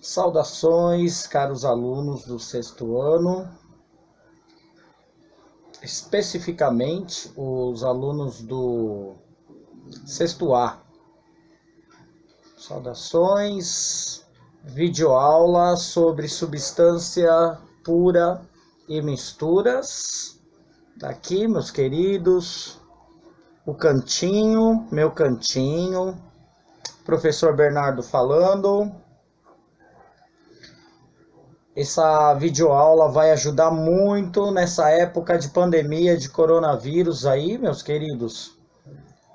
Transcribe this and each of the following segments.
Saudações, caros alunos do sexto ano, especificamente os alunos do sexto A. Saudações, videoaula sobre substância pura e misturas. Daqui, meus queridos, o cantinho, meu cantinho, professor Bernardo falando. Essa videoaula vai ajudar muito nessa época de pandemia de coronavírus aí, meus queridos.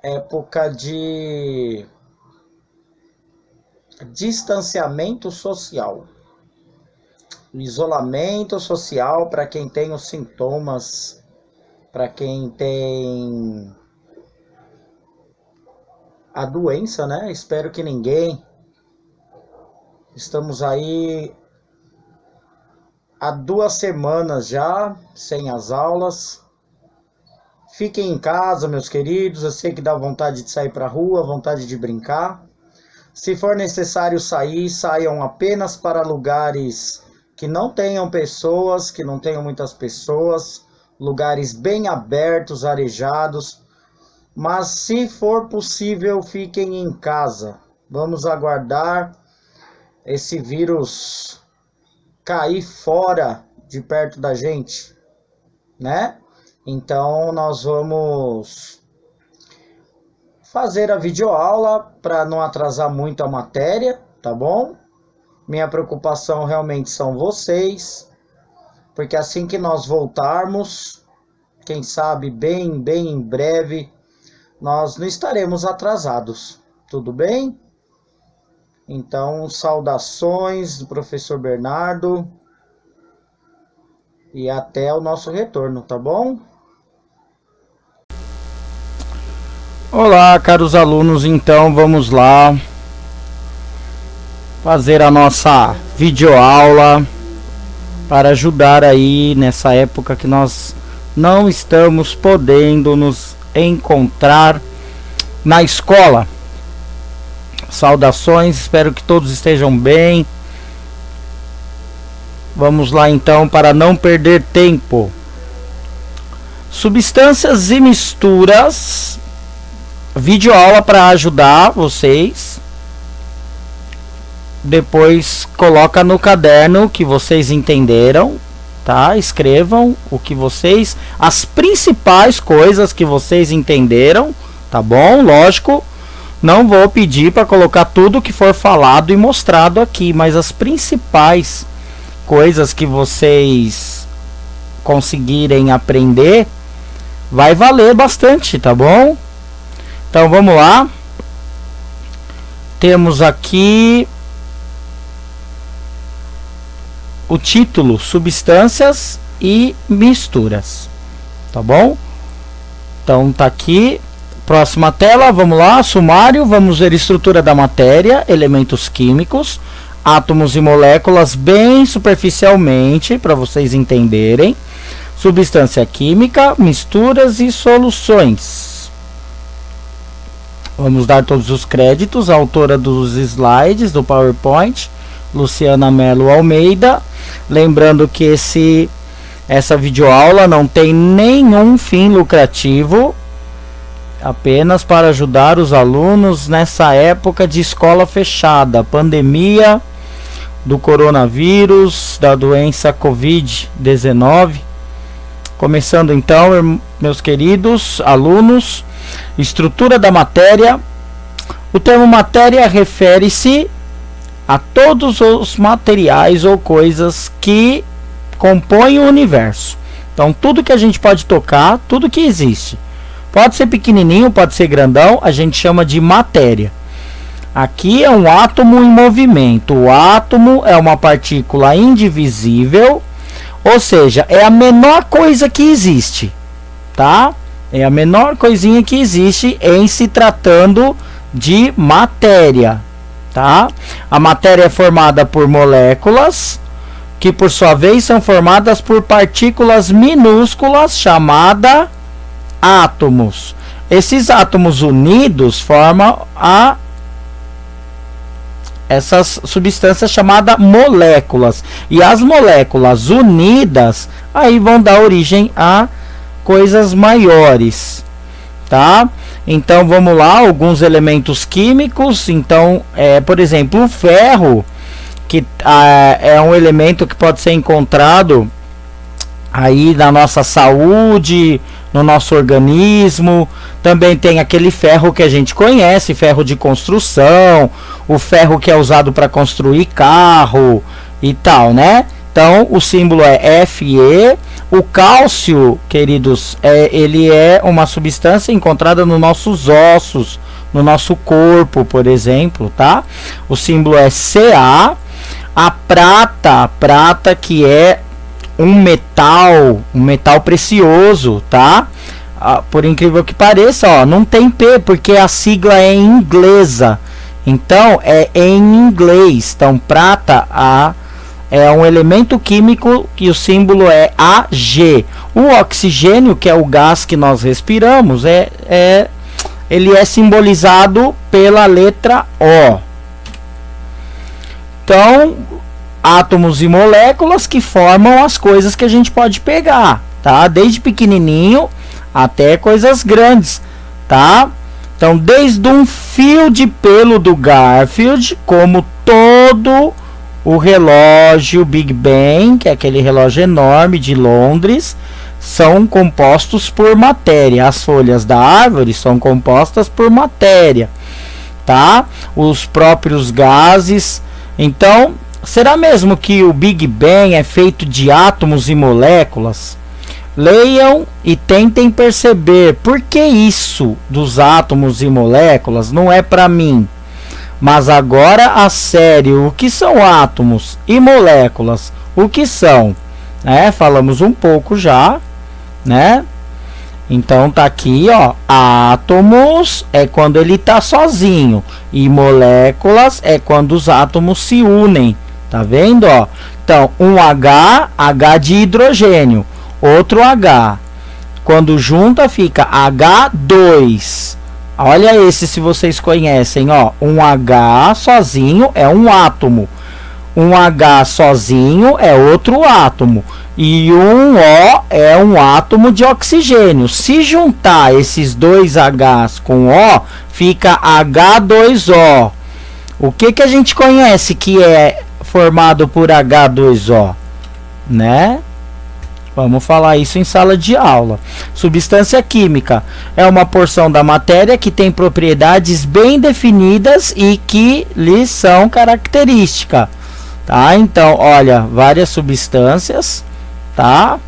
Época de distanciamento social. Isolamento social para quem tem os sintomas, para quem tem a doença, né? Espero que ninguém. Estamos aí há 2 semanas já, sem as aulas. Fiquem em casa, meus queridos. Eu sei que dá vontade de sair para a rua, vontade de brincar. Se for necessário sair, saiam apenas para lugares que não tenham pessoas, que não tenham muitas pessoas, lugares bem abertos, arejados. Mas se for possível, fiquem em casa. Vamos aguardar esse vírus cair fora de perto da gente, né? Então nós vamos fazer a videoaula para não atrasar muito a matéria, tá bom? Minha preocupação realmente são vocês, porque assim que nós voltarmos, quem sabe bem em breve, nós não estaremos atrasados, tudo bem? Então, saudações do professor Bernardo e até o nosso retorno, tá bom? Olá, caros alunos, então vamos lá fazer a nossa videoaula para ajudar aí nessa época que nós não estamos podendo nos encontrar na escola. Saudações, espero que todos estejam bem. Vamos lá então, para não perder tempo. Substâncias e misturas. Videoaula para ajudar vocês. Depois coloca no caderno que vocês entenderam, tá? Escrevam o que vocês, as principais coisas que vocês entenderam, tá bom? Lógico. Não vou pedir para colocar tudo que for falado e mostrado aqui, mas as principais coisas que vocês conseguirem aprender vai valer bastante, tá bom? Então vamos lá. Temos aqui o título: Substâncias e Misturas, tá bom? Então tá aqui. Próxima tela, vamos lá, sumário, vamos ver estrutura da matéria, elementos químicos, átomos e moléculas bem superficialmente, para vocês entenderem. Substância química, misturas e soluções. Vamos dar todos os créditos à autora dos slides do PowerPoint, Luciana Melo Almeida. Lembrando que essa videoaula não tem nenhum fim lucrativo, apenas para ajudar os alunos nessa época de escola fechada, pandemia do coronavírus, da doença Covid-19. Começando então, meus queridos alunos, estrutura da matéria. O termo matéria refere-se a todos os materiais ou coisas que compõem o universo. Então, tudo que a gente pode tocar, tudo que existe. Pode ser pequenininho, pode ser grandão, a gente chama de matéria. Aqui é um átomo em movimento. O átomo é uma partícula indivisível, ou seja, é a menor coisa que existe, tá? É a menor coisinha que existe em se tratando de matéria, tá? A matéria é formada por moléculas, que por sua vez são formadas por partículas minúsculas chamadas átomos. Esses átomos unidos formam essas substâncias chamadas moléculas. E as moléculas unidas aí vão dar origem a coisas maiores, tá? Então vamos lá, alguns elementos químicos. Então, por exemplo, o ferro, que é um elemento que pode ser encontrado aí na nossa saúde, no nosso organismo. Também tem aquele ferro que a gente conhece, ferro de construção, o ferro que é usado para construir carro e tal, né? Então o símbolo é Fe. O cálcio, queridos, ele é uma substância encontrada nos nossos ossos, no nosso corpo, por exemplo, tá? O símbolo é Ca. A prata que é um metal precioso, tá? Por incrível que pareça, ó, não tem P, porque a sigla é em inglesa. Então, é em inglês. Então, prata é um elemento químico que o símbolo é Ag. O oxigênio, que é o gás que nós respiramos, ele é simbolizado pela letra O. Então, átomos e moléculas que formam as coisas que a gente pode pegar, tá? Desde pequenininho até coisas grandes, tá? Então, desde um fio de pelo do Garfield, como todo o relógio Big Ben, que é aquele relógio enorme de Londres, são compostos por matéria. As folhas da árvore são compostas por matéria, tá? Os próprios gases. Então, será mesmo que o Big Bang é feito de átomos e moléculas? Leiam e tentem perceber por que isso dos átomos e moléculas não é para mim. Mas agora, a sério, o que são átomos e moléculas? O que são? Falamos um pouco já, né? Então tá aqui, ó, átomos é quando ele tá sozinho e moléculas é quando os átomos se unem. Tá vendo, ó? Então, um H de hidrogênio, outro H. Quando junta fica H2. Olha esse, se vocês conhecem, ó. Um H sozinho é um átomo. Um H sozinho é outro átomo. E um O é um átomo de oxigênio. Se juntar esses dois Hs com O, fica H2O. O que a gente conhece que é formado por H2O, né? Vamos falar isso em sala de aula. Substância química é uma porção da matéria que tem propriedades bem definidas e que lhes são características, tá? Então, olha, várias substâncias, tá?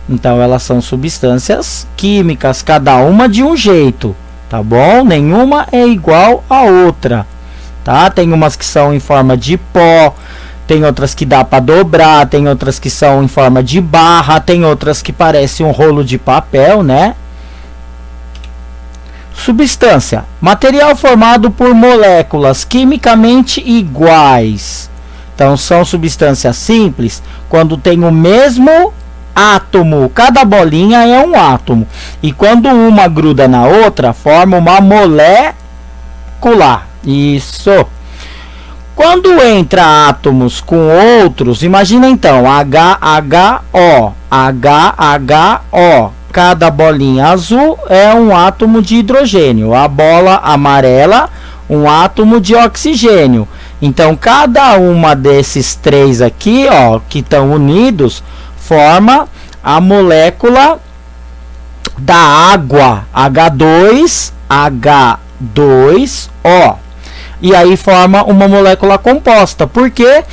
Então, elas são substâncias químicas, cada uma de um jeito, tá bom? Nenhuma é igual a outra, tá? Tem umas que são em forma de pó, tem outras que dá para dobrar, tem outras que são em forma de barra, tem outras que parecem um rolo de papel, né? Substância, material formado por moléculas quimicamente iguais. Então, são substâncias simples quando tem o mesmo átomo. Cada bolinha é um átomo. E quando uma gruda na outra, forma uma molécula. Isso. Quando entra átomos com outros, imagina então, HHO, HHO. Cada bolinha azul é um átomo de hidrogênio. A bola amarela, um átomo de oxigênio. Então, cada uma desses três aqui, ó, que estão unidos, forma a molécula da água, H2O. E aí forma uma molécula composta. Por quê?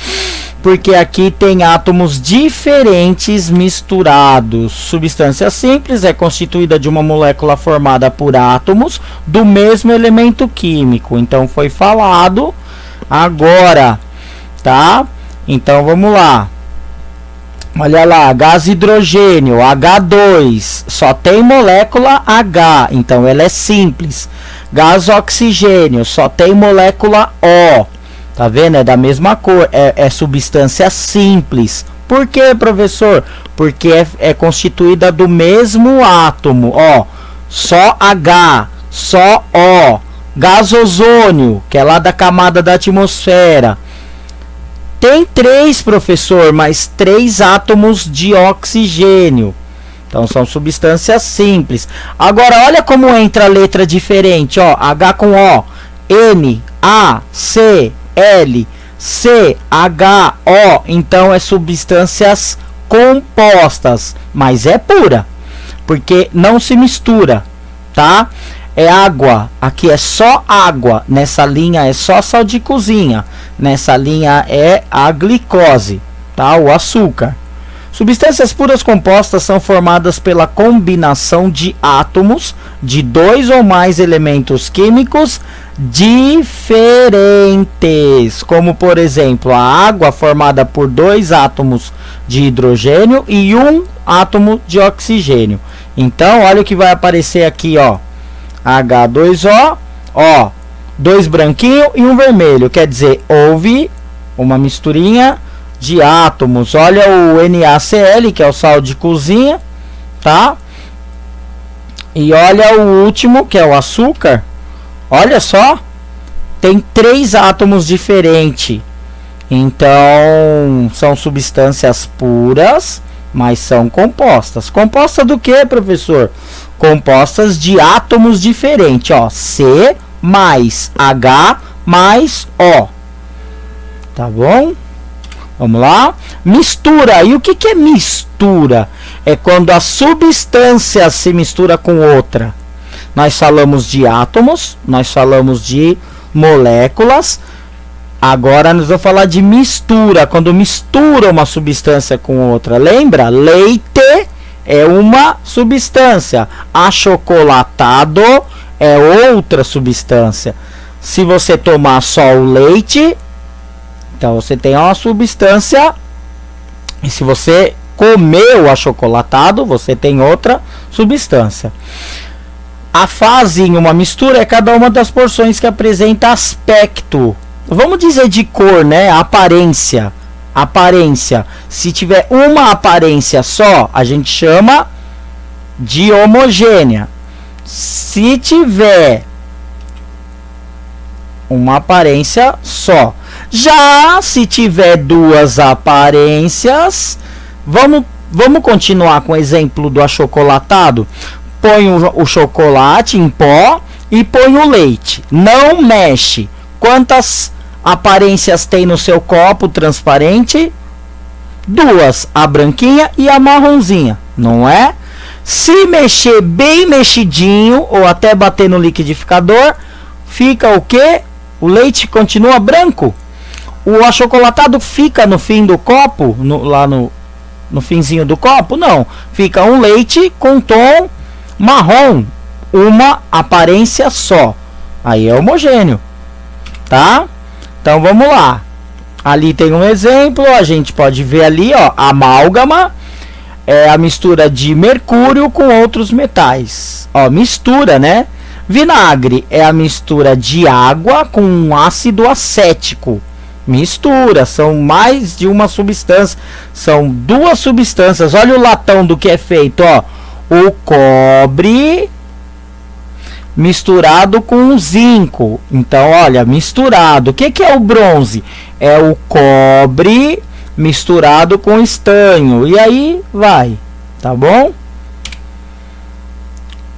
Porque aqui tem átomos diferentes misturados. Substância simples é constituída de uma molécula formada por átomos do mesmo elemento químico. Então foi falado agora, tá? Então vamos lá. Olha lá, gás hidrogênio, H2, só tem molécula H, então ela é simples. Gás oxigênio, só tem molécula O, tá vendo? É da mesma cor, é substância simples. Por quê, professor? Porque é constituída do mesmo átomo, ó, só H, só O. Gás ozônio, que é lá da camada da atmosfera, Tem 3, professor, mas 3 átomos de oxigênio. Então são substâncias simples. Agora olha como entra a letra diferente, ó, H com O, N, A, C, L, C, H, O. Então é substâncias compostas, mas é pura, porque não se mistura, tá? É água, aqui é só água, nessa linha é só sal de cozinha, nessa linha é a glicose, tá? O açúcar. Substâncias puras compostas são formadas pela combinação de átomos de 2 ou mais elementos químicos diferentes, como por exemplo a água formada por 2 átomos de hidrogênio e 1 átomo de oxigênio. Então olha o que vai aparecer aqui, ó, H2O, ó, 2 branquinho e 1 vermelho, quer dizer, houve uma misturinha de átomos. Olha o NaCl, que é o sal de cozinha, tá? E olha o último, que é o açúcar. Olha só, tem 3 átomos diferentes. Então, são substâncias puras, mas são compostas. Composta do que, professor? Compostas de átomos diferentes, ó, C mais H mais O. Tá bom? Vamos lá? Mistura. E o que é mistura? É quando a substância se mistura com outra. Nós falamos de átomos, nós falamos de moléculas. Agora nós vamos falar de mistura. Quando mistura uma substância com outra. Lembra? Leite é uma substância. Achocolatado é outra substância. Se você tomar só o leite, então você tem uma substância, e se você comeu o achocolatado, você tem outra substância. A fase em uma mistura é cada uma das porções que apresenta aspecto. Vamos dizer de cor, né? Aparência. Aparência. Se tiver uma aparência só, a gente chama de homogênea. Se tiver uma aparência só. Já se tiver 2 aparências, vamos continuar com o exemplo do achocolatado. Põe o chocolate em pó e põe o leite. Não mexe. Quantas aparências tem no seu copo transparente? 2, a branquinha e a marronzinha, não é? Se mexer bem mexidinho ou até bater no liquidificador, fica o quê? O leite continua branco. O achocolatado fica no fim do copo, lá no finzinho do copo? Não. Fica um leite com tom marrom. Uma aparência só. Aí é homogêneo. Tá? Então vamos lá. Ali tem um exemplo. A gente pode ver ali, ó. Amálgama é a mistura de mercúrio com outros metais. Ó, mistura, né? Vinagre é a mistura de água com um ácido acético. Mistura, são mais de uma substância, são 2 substâncias. Olha o latão do que é feito, ó. O cobre misturado com o zinco. Então, olha, misturado. O que é o bronze? É o cobre misturado com estanho. E aí vai, tá bom?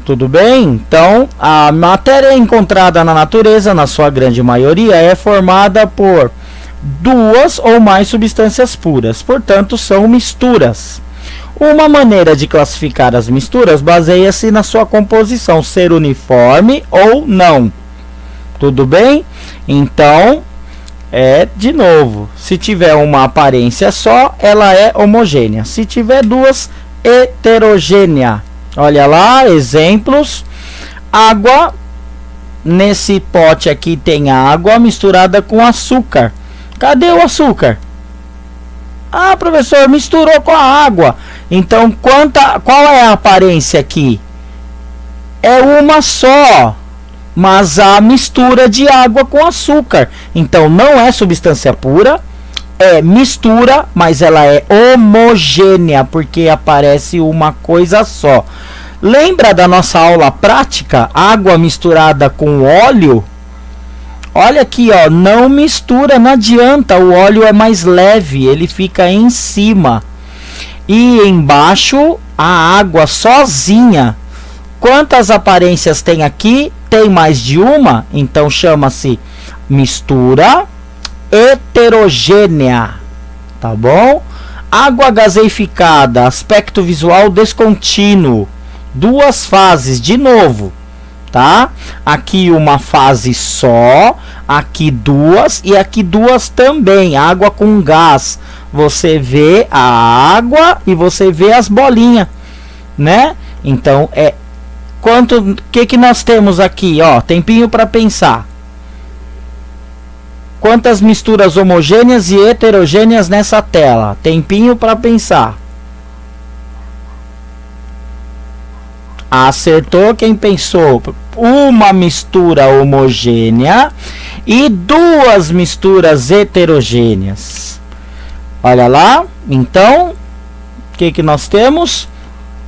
Tudo bem? Então, a matéria encontrada na natureza, na sua grande maioria, é formada por 2 ou mais substâncias puras, portanto são misturas. Uma maneira de classificar as misturas baseia-se na sua composição, ser uniforme ou não. Tudo bem? Então, de novo, se tiver uma aparência só, ela é homogênea. Se tiver 2, heterogênea. Olha lá, exemplos. Água, nesse pote aqui tem água misturada com açúcar. Cadê o açúcar? Ah, professor, misturou com a água. Então, qual é a aparência aqui? É uma só, mas a mistura de água com açúcar. Então, não é substância pura, é mistura, mas ela é homogênea, porque aparece uma coisa só. Lembra da nossa aula prática? Água misturada com óleo? Olha aqui, ó, não mistura, não adianta, o óleo é mais leve, ele fica em cima. E embaixo a água sozinha. Quantas aparências tem aqui? Tem mais de uma, então chama-se mistura heterogênea, tá bom? Água gaseificada, aspecto visual descontínuo, duas fases, de novo, tá? Aqui uma fase só, aqui duas e aqui duas também, água com gás. Você vê a água e você vê as bolinhas, né? Então que nós temos aqui, ó, tempinho para pensar. Quantas misturas homogêneas e heterogêneas nessa tela? Tempinho para pensar. Acertou quem pensou. Uma mistura homogênea e duas misturas heterogêneas. Olha lá. Então, o que nós temos?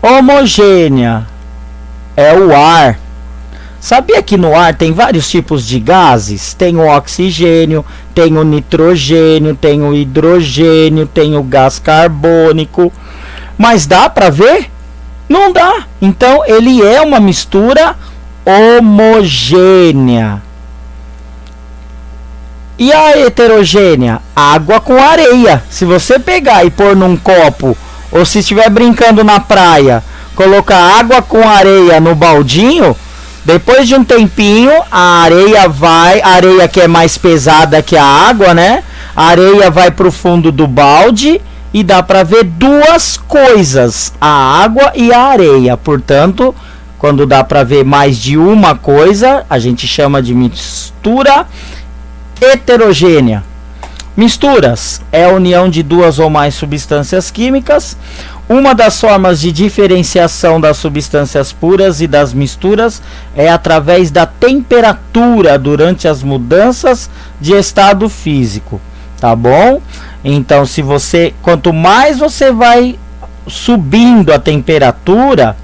Homogênea é o ar. Sabia que no ar tem vários tipos de gases? Tem o oxigênio, tem o nitrogênio, tem o hidrogênio, tem o gás carbônico. Mas dá para ver? Não dá. Então ele é uma mistura homogênea. E a heterogênea? Água com areia. Se você pegar e pôr num copo, ou se estiver brincando na praia, colocar água com areia no baldinho, depois de um tempinho, a areia que é mais pesada que a água, né? A areia vai para o fundo do balde e dá para ver duas coisas, a água e a areia. Portanto, quando dá para ver mais de uma coisa, a gente chama de mistura heterogênea. Misturas é a união de duas ou mais substâncias químicas. Uma das formas de diferenciação das substâncias puras e das misturas é através da temperatura durante as mudanças de estado físico, tá bom? Então, quanto mais você vai subindo a temperatura,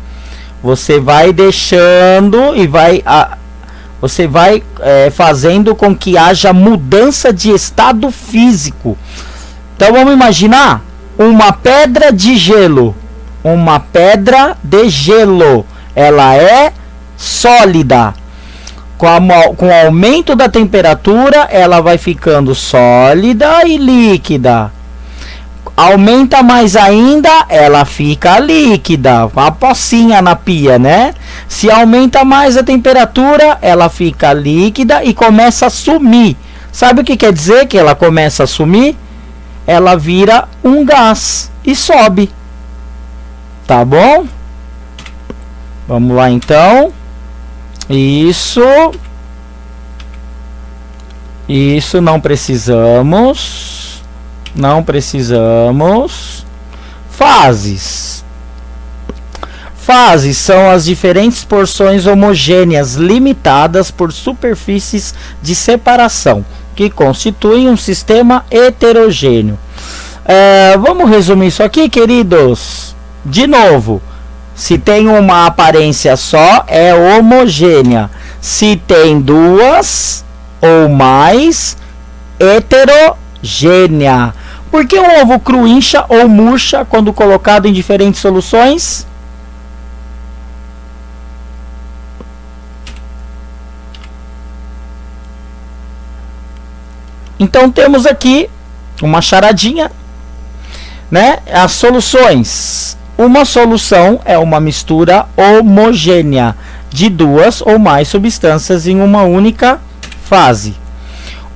você vai deixando e você vai fazendo com que haja mudança de estado físico. Então, vamos imaginar uma pedra de gelo. Uma pedra de gelo. Ela é sólida. Com o aumento da temperatura, ela vai ficando sólida e líquida. Aumenta mais ainda, ela fica líquida. Uma pocinha na pia, né? Se aumenta mais a temperatura, ela fica líquida e começa a sumir. Sabe o que quer dizer que ela começa a sumir? Ela vira um gás e sobe. Tá bom? Vamos lá então. Isso não precisamos. Não precisamos. Fases. Fases são as diferentes porções homogêneas limitadas por superfícies de separação, que constituem um sistema heterogêneo. Vamos resumir isso aqui, queridos. De novo, se tem uma aparência só, é homogênea. Se tem duas ou mais, heterogênea. Por que um ovo cru incha ou murcha quando colocado em diferentes soluções? Então temos aqui uma charadinha, né? As soluções. Uma solução é uma mistura homogênea de duas ou mais substâncias em uma única fase.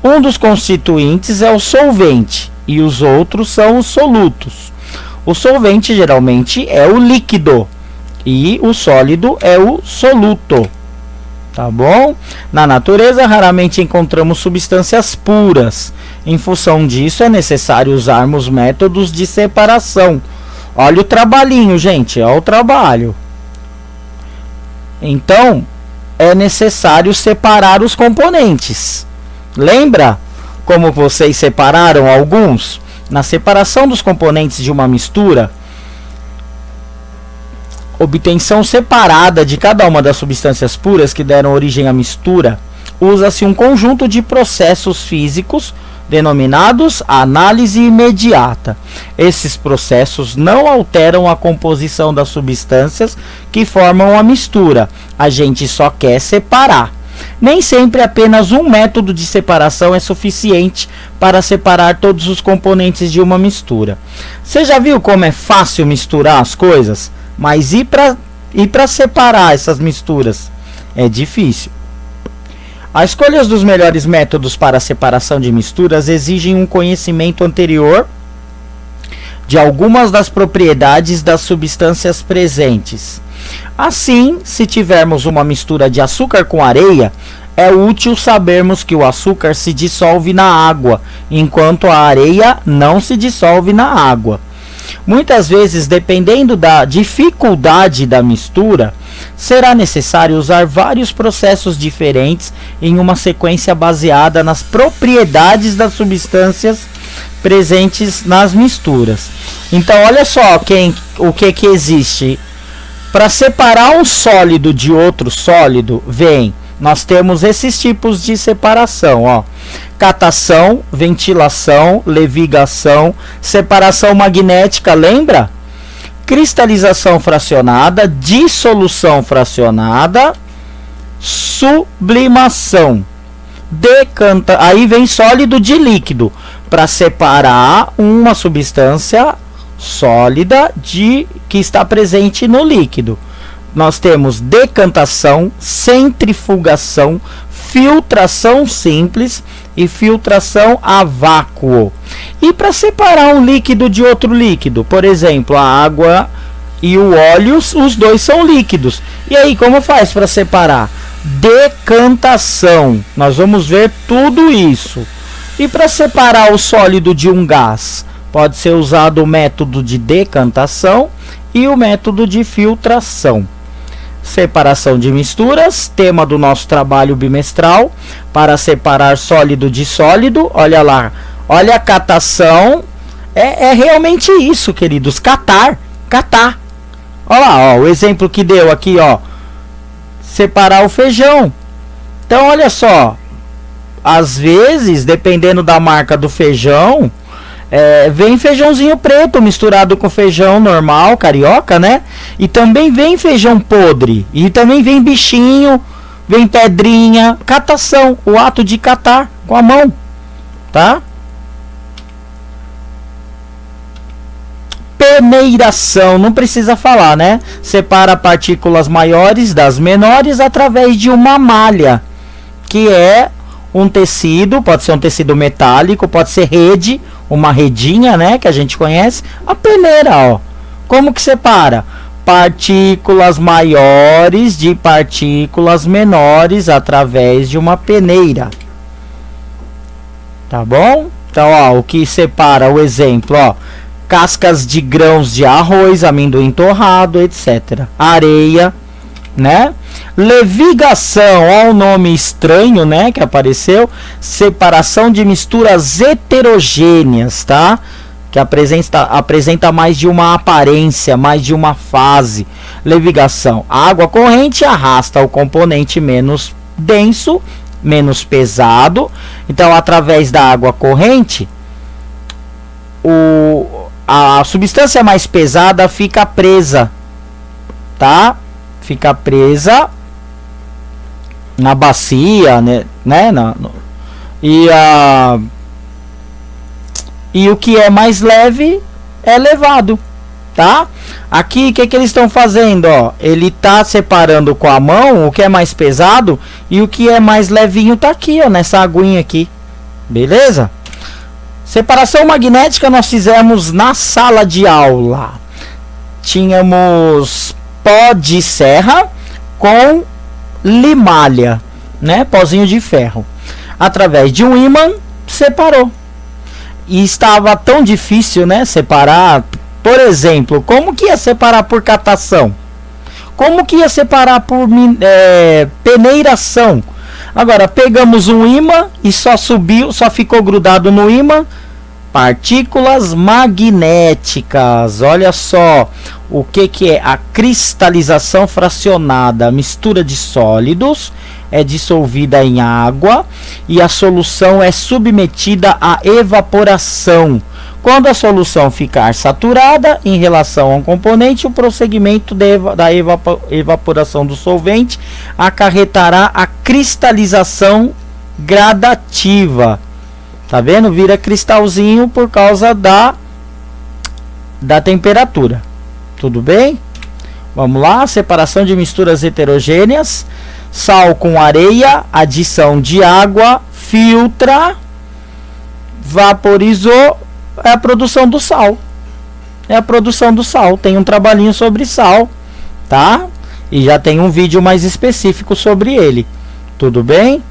Um dos constituintes é o solvente e os outros são os solutos. O solvente geralmente é o líquido e o sólido é o soluto. Tá bom? Na natureza, raramente encontramos substâncias puras. Em função disso, é necessário usarmos métodos de separação. Olha o trabalhinho, gente. Olha o trabalho. Então, é necessário separar os componentes. Lembra como vocês separaram alguns? Na separação dos componentes de uma mistura, obtenção separada de cada uma das substâncias puras que deram origem à mistura, usa-se um conjunto de processos físicos denominados análise imediata. Esses processos não alteram a composição das substâncias que formam a mistura. A gente só quer separar. Nem sempre apenas um método de separação é suficiente para separar todos os componentes de uma mistura. Você já viu como é fácil misturar as coisas? Mas e para separar essas misturas? É difícil. A escolha dos melhores métodos para a separação de misturas exigem um conhecimento anterior de algumas das propriedades das substâncias presentes. Assim, se tivermos uma mistura de açúcar com areia, é útil sabermos que o açúcar se dissolve na água, enquanto a areia não se dissolve na água. Muitas vezes, dependendo da dificuldade da mistura, será necessário usar vários processos diferentes em uma sequência baseada nas propriedades das substâncias presentes nas misturas. Então, olha só o que existe. Para separar um sólido de outro sólido, nós temos esses tipos de separação, ó. Catação, ventilação, levigação, separação magnética, lembra? Cristalização fracionada, dissolução fracionada, sublimação. Aí vem sólido de líquido, para separar uma substância sólida que está presente no líquido. Nós temos decantação, centrifugação, filtração simples e filtração a vácuo. E para separar um líquido de outro líquido, por exemplo, a água e o óleo, os dois são líquidos. E aí, como faz para separar? Decantação. Nós vamos ver tudo isso. E para separar o sólido de um gás, pode ser usado o método de decantação e o método de filtração. Separação de misturas, tema do nosso trabalho bimestral, para separar sólido de sólido. Olha lá, olha a catação, é realmente isso, queridos, catar. Olha lá, ó, o exemplo que deu aqui, ó, separar o feijão. Então, olha só, às vezes, dependendo da marca do feijão, vem feijãozinho preto misturado com feijão normal, carioca, né? E também vem feijão podre. E também vem bichinho, vem pedrinha. Catação, o ato de catar com a mão, tá? Peneiração, não precisa falar, né? Separa partículas maiores das menores através de uma malha, que é um tecido, pode ser um tecido metálico, pode ser rede, uma redinha, né, que a gente conhece. A peneira, ó, como que separa? Partículas maiores de partículas menores através de uma peneira. Tá bom? Então, ó, o que separa, o exemplo, ó, cascas de grãos de arroz, amendoim torrado, etc. Areia, né? Levigação, ó, o nome estranho, né, que apareceu. Separação de misturas heterogêneas, tá? Que apresenta mais de uma aparência, mais de uma fase. Levigação, a água corrente arrasta o componente menos denso, menos pesado. Então, através da água corrente, a substância mais pesada fica presa, tá? Fica presa na bacia, né? E o que é mais leve é levado, tá? Aqui, o que eles estão fazendo, ó? Ele tá separando com a mão o que é mais pesado e o que é mais levinho tá aqui, ó, nessa aguinha aqui. Beleza? Separação magnética nós fizemos na sala de aula. Tínhamos pó de serra com limalha, né? Pozinho de ferro. Através de um ímã, separou. E estava tão difícil, né? Separar. Por exemplo, como que ia separar por catação? Como que ia separar por peneiração? Agora, pegamos um ímã e só ficou grudado no ímã. Partículas magnéticas. Olha só o que é a cristalização fracionada. A mistura de sólidos é dissolvida em água e a solução é submetida à evaporação. Quando a solução ficar saturada em relação a um componente, o prosseguimento da evaporação do solvente acarretará a cristalização gradativa. Tá vendo? Vira cristalzinho por causa da temperatura. Tudo bem? Vamos lá, separação de misturas heterogêneas. Sal com areia, adição de água, filtra, vaporizou, é a produção do sal. É a produção do sal. Tem um trabalhinho sobre sal, tá? E já tem um vídeo mais específico sobre ele. Tudo bem?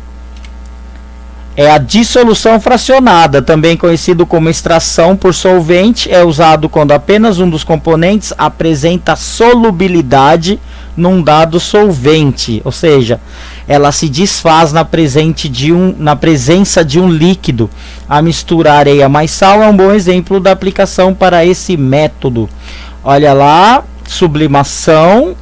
É a dissolução fracionada, também conhecido como extração por solvente, é usado quando apenas um dos componentes apresenta solubilidade num dado solvente, ou seja, ela se desfaz na presença de um líquido. A mistura areia mais sal é um bom exemplo da aplicação para esse método. Olha lá, sublimação,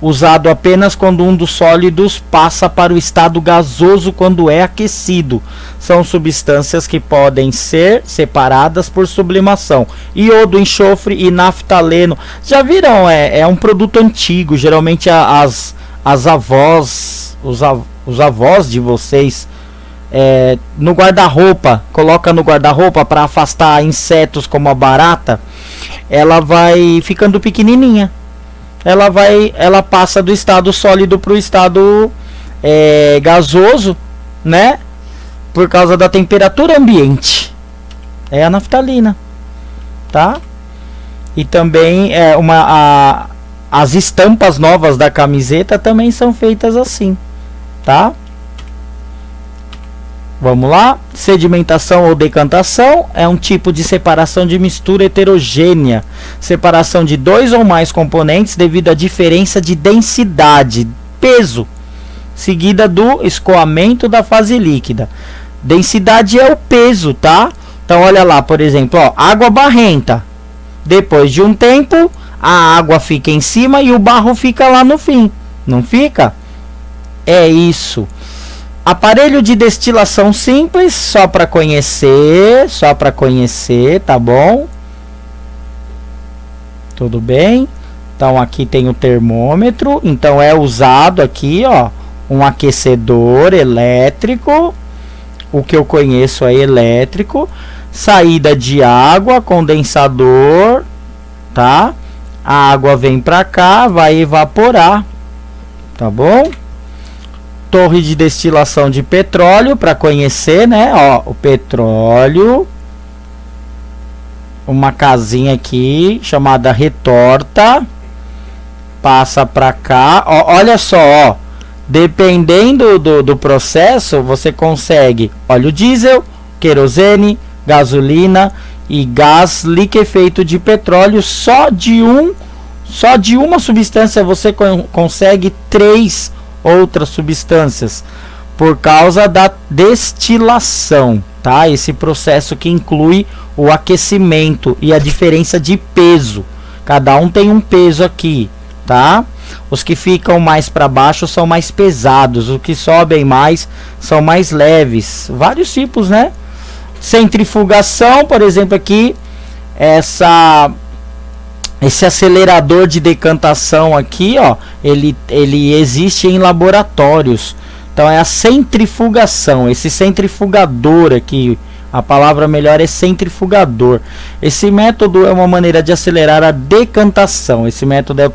usado apenas quando um dos sólidos passa para o estado gasoso quando é aquecido. São substâncias que podem ser separadas por sublimação. Iodo, enxofre e naftaleno. Já viram? É um produto antigo. Geralmente as avós, os avós de vocês, no guarda-roupa, coloca no guarda-roupa para afastar insetos como a barata. Ela vai ficando pequenininha. Ela passa do estado sólido para o estado gasoso, né? Por causa da temperatura ambiente. É a naftalina, tá? E também as estampas novas da camiseta também são feitas assim, tá? Vamos lá. Sedimentação ou decantação é um tipo de separação de mistura heterogênea. Separação de dois ou mais componentes devido à diferença de densidade, peso, seguida do escoamento da fase líquida. Densidade é o peso, tá? Então olha lá, por exemplo, ó, água barrenta. Depois de um tempo, a água fica em cima e o barro fica lá no fim. Não fica? É isso. Aparelho de destilação simples, só para conhecer, tá bom? Tudo bem? Então aqui tem o termômetro, então é usado aqui, ó, um aquecedor elétrico, o que eu conheço é elétrico, saída de água, condensador, tá? A água vem para cá, vai evaporar, tá bom? Torre de destilação de petróleo, para conhecer, né? Ó, o petróleo. Uma casinha aqui chamada retorta. Passa para cá. Ó, olha só, ó. Dependendo do processo, você consegue óleo diesel, querosene, gasolina e gás liquefeito de petróleo. Só de uma substância você consegue 3 outras substâncias por causa da destilação, tá? Esse processo que inclui o aquecimento e a diferença de peso. Cada um tem um peso aqui, tá? Os que ficam mais para baixo são mais pesados, os que sobem mais são mais leves. Vários tipos, né? Centrifugação, por exemplo, aqui esse acelerador de decantação aqui, ó, ele existe em laboratórios. Então é a centrifugação, esse centrifugador aqui, a palavra melhor é centrifugador. Esse método é uma maneira de acelerar a decantação. Esse método é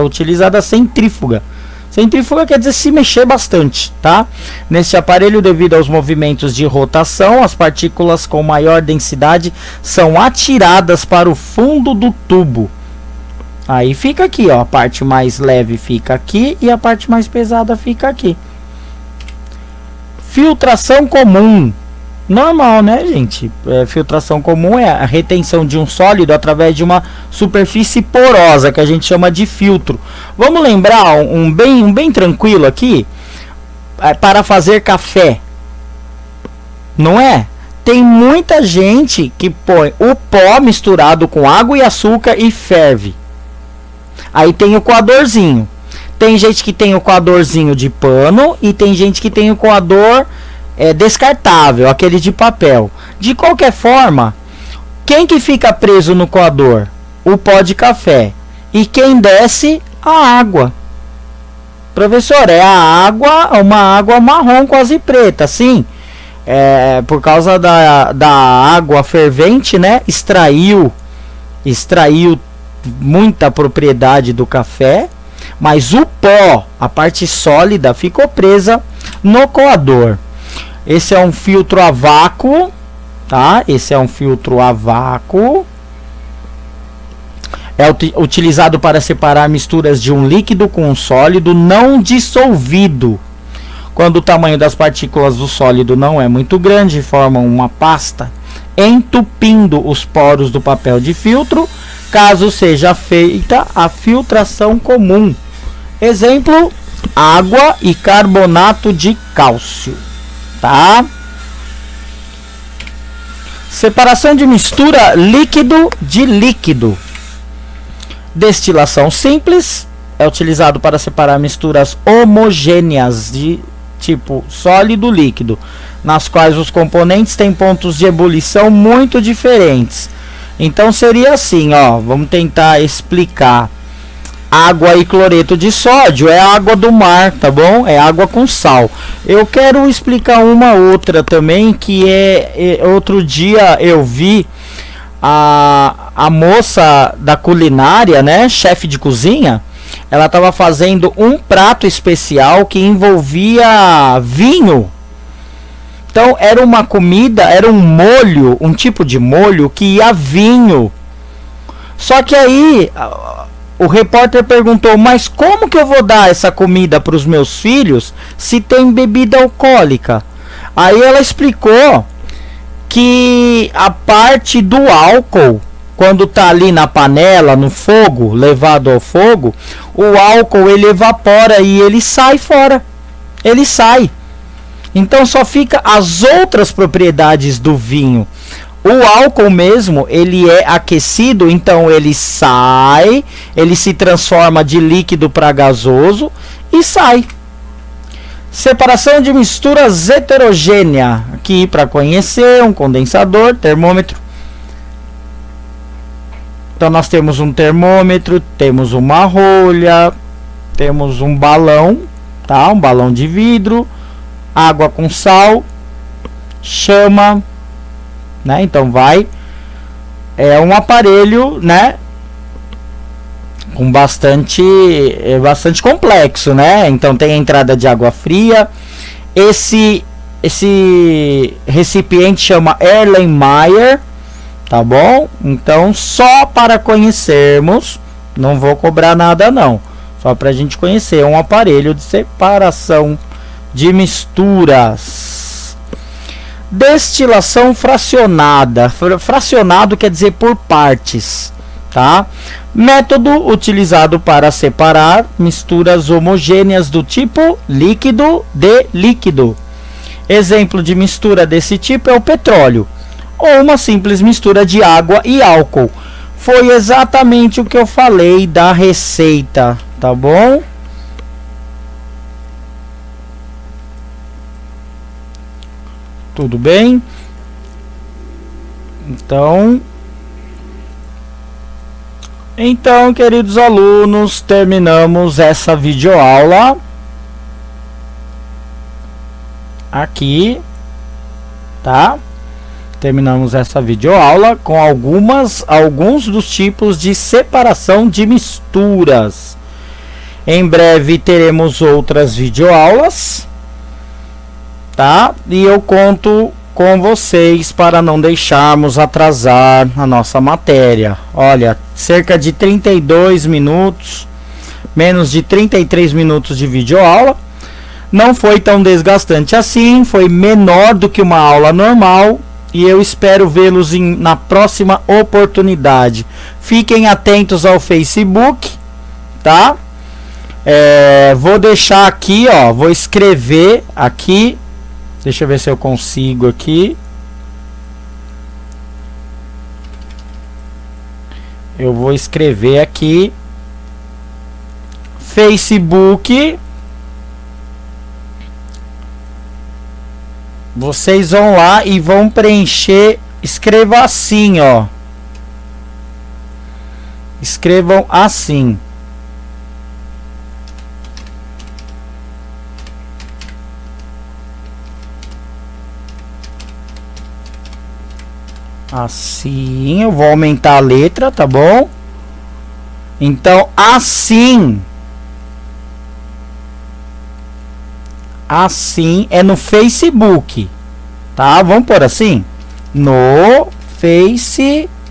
utilizado a centrífuga. Centrífuga quer dizer se mexer bastante, tá? Neste aparelho, devido aos movimentos de rotação, as partículas com maior densidade são atiradas para o fundo do tubo. Aí fica aqui, ó, a parte mais leve fica aqui e a parte mais pesada fica aqui. Filtração comum. Normal, né, gente? Filtração comum é a retenção de um sólido através de uma superfície porosa, que a gente chama de filtro. Vamos lembrar um bem tranquilo aqui? Para fazer café. Não é? tem muita gente que põe o pó misturado com água e açúcar e ferve. Aí tem o coadorzinho. Tem gente que tem o coadorzinho de pano e tem gente que tem o coador descartável, aquele de papel. De qualquer forma, quem que fica preso no coador? O pó de café. E quem desce? A água. Professor, é a água, uma água marrom quase preta, sim. Por causa da água fervente, né? Extraiu muita propriedade do café, mas o pó, a parte sólida, ficou presa no coador. Esse é um filtro a vácuo, tá? Esse é um filtro a vácuo. É utilizado para separar misturas de um líquido com um sólido não dissolvido. Quando o tamanho das partículas do sólido não é muito grande, formam uma pasta, entupindo os poros do papel de filtro, caso seja feita a filtração comum. Exemplo, água e carbonato de cálcio, tá? Separação de mistura líquido de líquido. Destilação simples é utilizado para separar misturas homogêneas de tipo sólido líquido, nas quais os componentes têm pontos de ebulição muito diferentes. Então seria assim, ó, vamos tentar explicar. Água e cloreto de sódio é água do mar, tá bom? É água com sal. Eu quero explicar uma outra também, que outro dia eu vi a moça da culinária, né, chefe de cozinha, ela estava fazendo um prato especial que envolvia vinho. Então era uma comida, era um molho, um tipo de molho que ia vinho. Só que aí o repórter perguntou: mas como que eu vou dar essa comida para os meus filhos se tem bebida alcoólica? Aí ela explicou que a parte do álcool, quando tá ali na panela, no fogo, levado ao fogo, o álcool ele evapora e ele sai fora. Ele sai. Então só fica as outras propriedades do vinho. O álcool mesmo, ele é aquecido, então ele sai, ele se transforma de líquido para gasoso e sai. Separação de misturas heterogênea. Aqui para conhecer, um condensador, termômetro. Então nós temos um termômetro, temos uma rolha, temos um balão, tá? Um balão de vidro, água com sal, chama, né? Então é um aparelho, né? Com bastante complexo, né? Então tem a entrada de água fria. Esse recipiente chama Erlenmeyer, tá bom? Então só para conhecermos, não vou cobrar nada não, só para a gente conhecer, é um aparelho de separação de misturas. Destilação fracionada. Fracionado quer dizer por partes, tá? Método utilizado para separar misturas homogêneas do tipo líquido de líquido. Exemplo de mistura desse tipo é o petróleo, ou uma simples mistura de água e álcool. Foi exatamente o que eu falei da receita, tá bom? Tudo bem? Então, queridos alunos, terminamos essa videoaula aqui, tá? Terminamos essa videoaula com alguns dos tipos de separação de misturas. Em breve teremos outras videoaulas, tá? E eu conto com vocês para não deixarmos atrasar a nossa matéria. Olha, cerca de 32 minutos, menos de 33 minutos de videoaula. Não foi tão desgastante assim, foi menor do que uma aula normal. E eu espero vê-los na próxima oportunidade. Fiquem atentos ao Facebook, tá? Vou deixar aqui, ó, vou escrever aqui. Deixa eu ver se eu consigo aqui. eu vou escrever aqui Facebook. Vocês vão lá e vão preencher. Escreva assim, ó. Escrevam assim. Assim, eu vou aumentar a letra, tá bom? Então, assim. Assim é no Facebook, tá? Vamos por assim? No Facebook.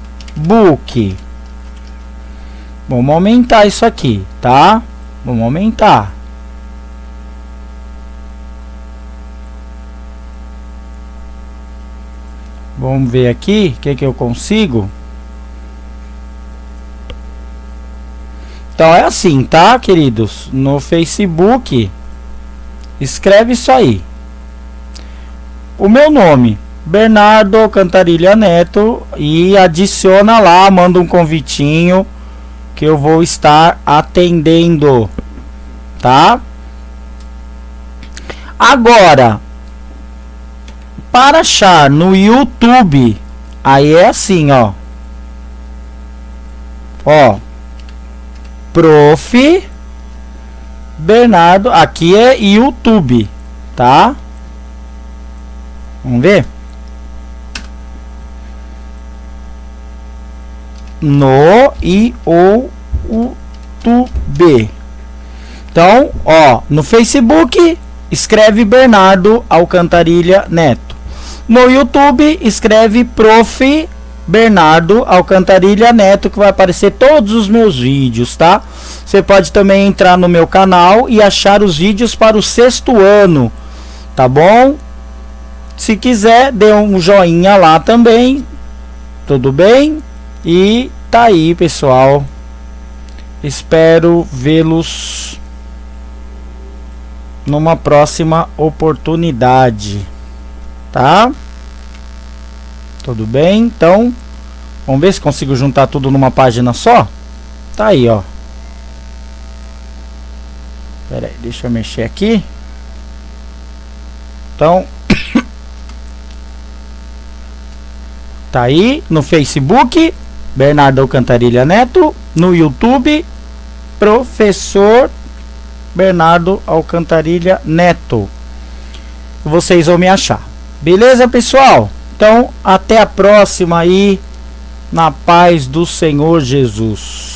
Vamos aumentar isso aqui, tá? Vamos aumentar. Vamos ver aqui o que eu consigo. Então é assim, tá, queridos? No Facebook, escreve isso aí. O meu nome, Bernardo Alcantarilha Neto, e adiciona lá, manda um convitinho que eu vou estar atendendo, tá? Agora, para achar no YouTube, aí é assim, ó. Ó, Prof. Bernardo, aqui é YouTube, tá? Vamos ver? No YouTube. Então, ó, no Facebook escreve Bernardo Alcantarilha Neto. No YouTube escreve Prof. Bernardo Alcantarilha Neto, que vai aparecer todos os meus vídeos, tá? Você pode também entrar no meu canal e achar os vídeos para o 6º ano, tá bom? Se quiser, dê um joinha lá também, tudo bem? E tá aí, pessoal. Espero vê-los numa próxima oportunidade, tá? Tudo bem? Então, vamos ver se consigo juntar tudo numa página só. Tá aí, ó. Pera aí, deixa eu mexer aqui. Então, tá aí no Facebook, Bernardo Alcantarilha Neto. No YouTube, Professor Bernardo Alcantarilha Neto. Vocês vão me achar. Beleza, pessoal? Então, até a próxima aí, na paz do Senhor Jesus.